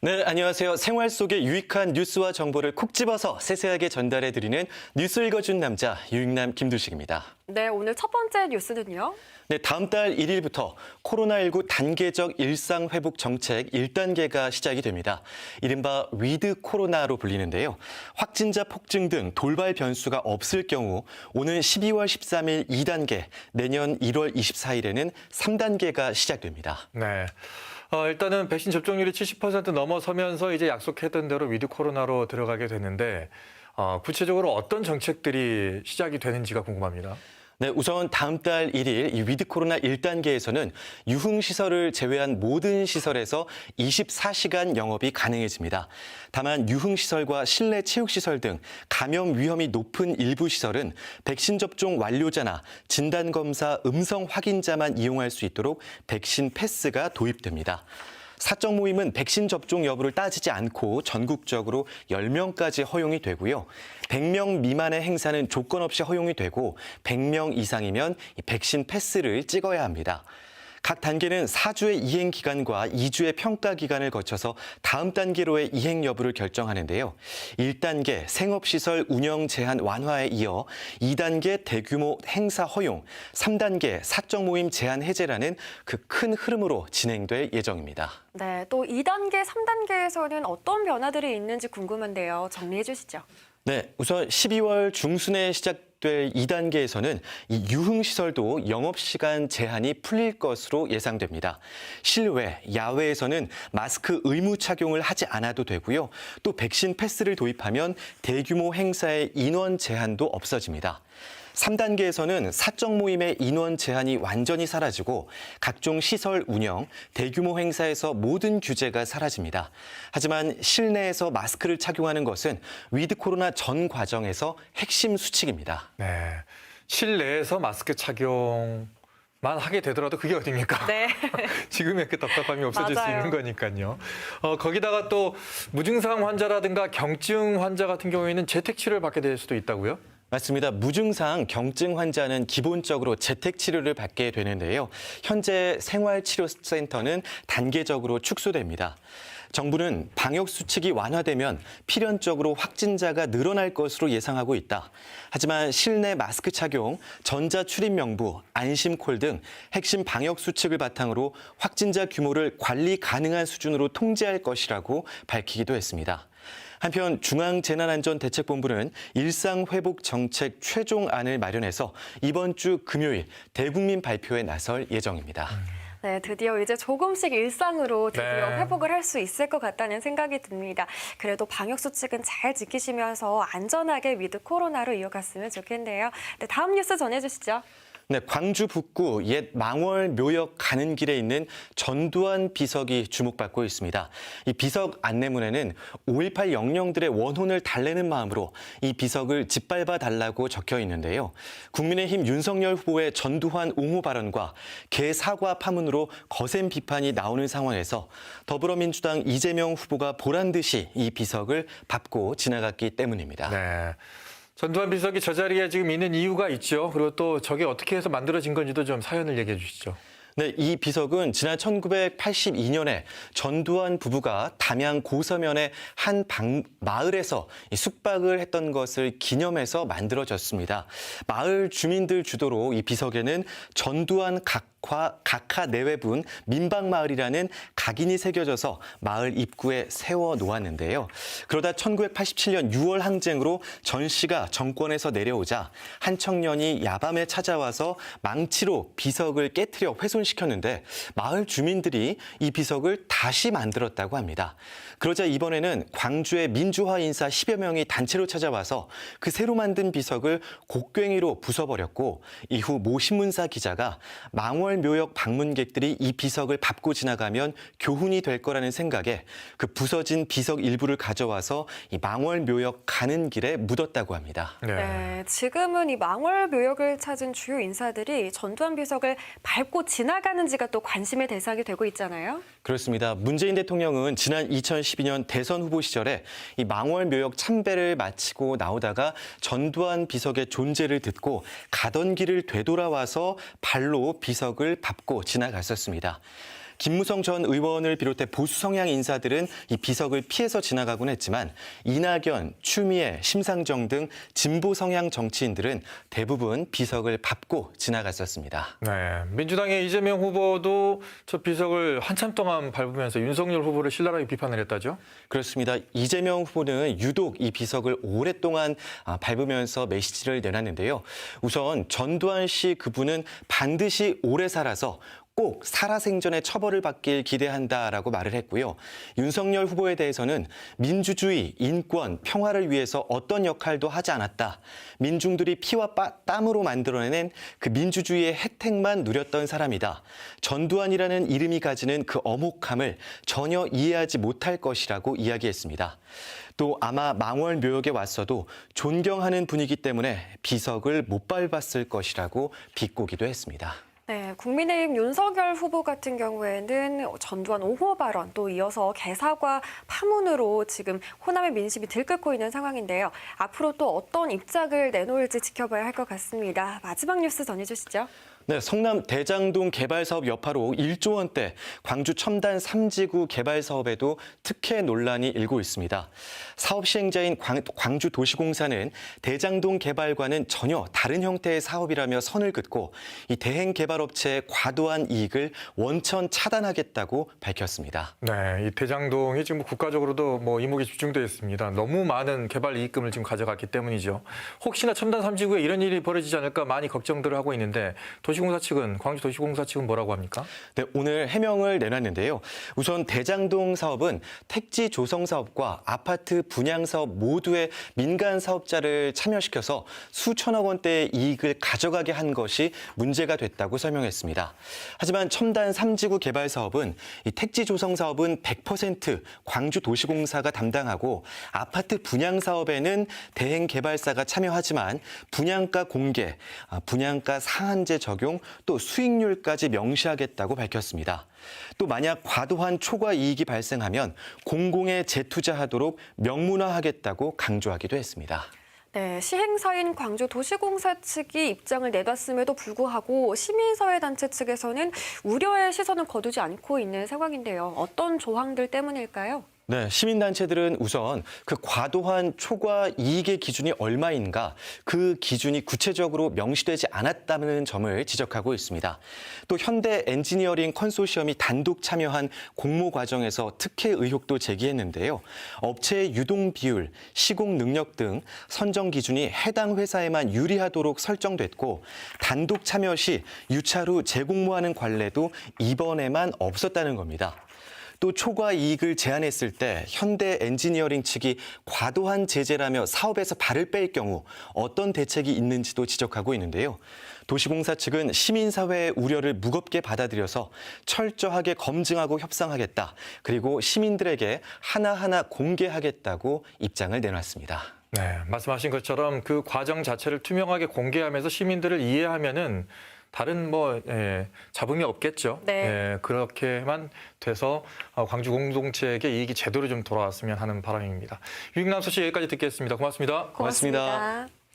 네, 안녕하세요. 생활 속의 유익한 뉴스와 정보를 콕 집어서 세세하게 전달해드리는 뉴스 읽어준 남자 유익남 김두식입니다. 네, 오늘 첫 번째 뉴스는요. 네, 다음 달 1일부터 코로나19 단계적 일상회복 정책 1단계가 시작이 됩니다. 이른바 위드 코로나로 불리는데요. 확진자 폭증 등 돌발 변수가 없을 경우 오는 12월 13일 2단계, 내년 1월 24일에는 3단계가 시작됩니다. 네. 일단은 백신 접종률이 70% 넘어서면서 이제 약속했던 대로 위드 코로나로 들어가게 됐는데 구체적으로 어떤 정책들이 시작이 되는지가 궁금합니다. 네, 우선 다음 달 1일 이 위드 코로나 1단계에서는 유흥시설을 제외한 모든 시설에서 24시간 영업이 가능해집니다. 다만 유흥시설과 실내 체육시설 등 감염 위험이 높은 일부 시설은 백신 접종 완료자나 진단검사 음성 확인자만 이용할 수 있도록 백신 패스가 도입됩니다. 사적 모임은 백신 접종 여부를 따지지 않고 전국적으로 10명까지 허용이 되고요. 100명 미만의 행사는 조건 없이 허용이 되고 100명 이상이면 백신 패스를 찍어야 합니다. 각 단계는 4주의 이행 기간과 2주의 평가 기간을 거쳐서 다음 단계로의 이행 여부를 결정하는데요. 1단계 생업시설 운영 제한 완화에 이어 2단계 대규모 행사 허용, 3단계 사적 모임 제한 해제라는 그 큰 흐름으로 진행될 예정입니다. 네, 또 2단계, 3단계에서는 어떤 변화들이 있는지 궁금한데요. 정리해 주시죠. 네, 우선 12월 중순에 시작될 2단계에서는 이 유흥시설도 영업시간 제한이 풀릴 것으로 예상됩니다. 실외, 야외에서는 마스크 의무 착용을 하지 않아도 되고요. 또 백신 패스를 도입하면 대규모 행사의 인원 제한도 없어집니다. 3단계에서는 사적 모임의 인원 제한이 완전히 사라지고 각종 시설 운영, 대규모 행사에서 모든 규제가 사라집니다. 하지만 실내에서 마스크를 착용하는 것은 위드 코로나 전 과정에서 핵심 수칙입니다. 네. 실내에서 마스크 착용만 하게 되더라도 그게 어딥니까? 네. 지금의 그 답답함이 없어질 수 맞아요. 있는 거니까요. 거기다가 또 무증상 환자라든가 경증 환자 같은 경우에는 재택 치료를 받게 될 수도 있다고요? 맞습니다. 무증상 경증 환자는 기본적으로 재택 치료를 받게 되는데요. 현재 생활치료센터는 단계적으로 축소됩니다. 정부는 방역 수칙이 완화되면 필연적으로 확진자가 늘어날 것으로 예상하고 있다. 하지만 실내 마스크 착용, 전자 출입 명부, 안심콜 등 핵심 방역 수칙을 바탕으로 확진자 규모를 관리 가능한 수준으로 통제할 것이라고 밝히기도 했습니다. 한편 중앙재난안전대책본부는 일상회복 정책 최종안을 마련해서 이번 주 금요일 대국민 발표에 나설 예정입니다. 네, 드디어 이제 조금씩 일상으로 드디어 네. 회복을 할 수 있을 것 같다는 생각이 듭니다. 그래도 방역 수칙은 잘 지키시면서 안전하게 위드 코로나로 이어갔으면 좋겠네요. 네, 다음 뉴스 전해주시죠. 네, 광주 북구 옛 망월 묘역 가는 길에 있는 전두환 비석이 주목받고 있습니다. 이 비석 안내문에는 5.18 영령들의 원혼을 달래는 마음으로 이 비석을 짓밟아 달라고 적혀 있는데요. 국민의힘 윤석열 후보의 전두환 옹호 발언과 개사과 파문으로 거센 비판이 나오는 상황에서 더불어민주당 이재명 후보가 보란 듯이 이 비석을 밟고 지나갔기 때문입니다. 네. 전두환 비석이 저 자리에 지금 있는 이유가 있죠. 그리고 또 저게 어떻게 해서 만들어진 건지도 좀 사연을 얘기해 주시죠. 네, 이 비석은 지난 1982년에 전두환 부부가 담양 고서면의 한 마을에서 숙박을 했던 것을 기념해서 만들어졌습니다. 마을 주민들 주도로 이 비석에는 전두환 각하 내외분 민박마을이라는 각인이 새겨져서 마을 입구에 세워 놓았는데요. 그러다 1987년 6월 항쟁으로 전 씨가 정권에서 내려오자 한 청년이 야밤에 찾아와서 망치로 비석을 깨트려 훼손시켰는데 마을 주민들이 이 비석을 다시 만들었다고 합니다. 그러자 이번에는 광주의 민주화 인사 10여 명이 단체로 찾아와서 그 새로 만든 비석을 곡괭이로 부숴버렸고 이후 모 신문사 기자가 망월 묘역 방문객들이 이 비석을 밟고 지나가면 교훈이 될 거라는 생각에 그 부서진 비석 일부를 가져와서 이 망월 묘역 가는 길에 묻었다고 합니다. 네, 지금은 이 망월 묘역을 찾은 주요 인사들이 전두환 비석을 밟고 지나가는지가 또 관심의 대상이 되고 있잖아요. 그렇습니다. 문재인 대통령은 지난 2012년 대선 후보 시절에 이 망월 묘역 참배를 마치고 나오다가 전두환 비석의 존재를 듣고 가던 길을 되돌아와서 발로 비석을 밟고 지나갔었습니다. 김무성 전 의원을 비롯해 보수 성향 인사들은 이 비석을 피해서 지나가곤 했지만 이낙연, 추미애, 심상정 등 진보 성향 정치인들은 대부분 비석을 밟고 지나갔었습니다. 네, 민주당의 이재명 후보도 저 비석을 한참 동안 밟으면서 윤석열 후보를 신랄하게 비판을 했다죠? 그렇습니다. 이재명 후보는 유독 이 비석을 오랫동안 밟으면서 메시지를 내놨는데요. 우선 전두환 씨 그분은 반드시 오래 살아서 꼭 살아생전에 처벌을 받길 기대한다라고 말을 했고요. 윤석열 후보에 대해서는 민주주의, 인권, 평화를 위해서 어떤 역할도 하지 않았다. 민중들이 피와 땀으로 만들어낸 그 민주주의의 혜택만 누렸던 사람이다. 전두환이라는 이름이 가지는 그 엄혹함을 전혀 이해하지 못할 것이라고 이야기했습니다. 또 아마 망월묘역에 왔어도 존경하는 분이기 때문에 비석을 못 밟았을 것이라고 비꼬기도 했습니다. 네, 국민의힘 윤석열 후보 같은 경우에는 전두환 옹호 발언 또 이어서 개사과 파문으로 지금 호남의 민심이 들끓고 있는 상황인데요. 앞으로 또 어떤 입장을 내놓을지 지켜봐야 할 것 같습니다. 마지막 뉴스 전해주시죠. 네, 성남 대장동 개발 사업 여파로 1조 원대 광주 첨단 3지구 개발 사업에도 특혜 논란이 일고 있습니다. 사업 시행자인 광주도시공사는 대장동 개발과는 전혀 다른 형태의 사업이라며 선을 긋고 이 대행 개발업체의 과도한 이익을 원천 차단하겠다고 밝혔습니다. 네, 이 대장동이 지금 국가적으로도 이목이 집중되어 있습니다. 너무 많은 개발 이익금을 지금 가져갔기 때문이죠. 혹시나 첨단 3지구에 이런 일이 벌어지지 않을까 많이 걱정들을 하고 있는데 도시공사 측은, 광주도시공사 측은 뭐라고 합니까? 네, 오늘 해명을 내놨는데요. 우선 대장동 사업은 택지 조성 사업과 아파트 분양 사업 모두의 민간 사업자를 참여시켜서 수천억 원대의 이익을 가져가게 한 것이 문제가 됐다고 설명했습니다. 하지만 첨단 3지구 개발 사업은 이 택지 조성 사업은 100% 광주도시공사가 담당하고 아파트 분양 사업에는 대행 개발사가 참여하지만 분양가 공개, 분양가 상한제 적용, 또 수익률까지 명시하겠다고 밝혔습니다. 또 만약 과도한 초과 이익이 발생하면 공공에 재투자하도록 명문화하겠다고 강조하기도 했습니다. 네, 시행사인 광주도시공사 측이 입장을 내놨음에도 불구하고 시민사회단체 측에서는 우려의 시선을 거두지 않고 있는 상황인데요. 어떤 조항들 때문일까요? 네, 시민단체들은 우선 그 과도한 초과 이익의 기준이 얼마인가 그 기준이 구체적으로 명시되지 않았다는 점을 지적하고 있습니다. 또 현대 엔지니어링 컨소시엄이 단독 참여한 공모 과정에서 특혜 의혹도 제기했는데요. 업체의 유동 비율, 시공 능력 등 선정 기준이 해당 회사에만 유리하도록 설정됐고 단독 참여 시 유차로 재공모하는 관례도 이번에만 없었다는 겁니다. 또 초과 이익을 제한했을 때 현대 엔지니어링 측이 과도한 제재라며 사업에서 발을 뺄 경우 어떤 대책이 있는지도 지적하고 있는데요. 도시공사 측은 시민사회의 우려를 무겁게 받아들여서 철저하게 검증하고 협상하겠다. 그리고 시민들에게 하나하나 공개하겠다고 입장을 내놨습니다. 네, 말씀하신 것처럼 그 과정 자체를 투명하게 공개하면서 시민들을 이해하면은 다른 잡음이 없겠죠. 네. 예, 그렇게만 돼서 광주 공동체에게 이익이 제대로 좀 돌아왔으면 하는 바람입니다. 유익남 소식 여기까지 듣겠습니다. 고맙습니다. 고맙습니다. 고맙습니다.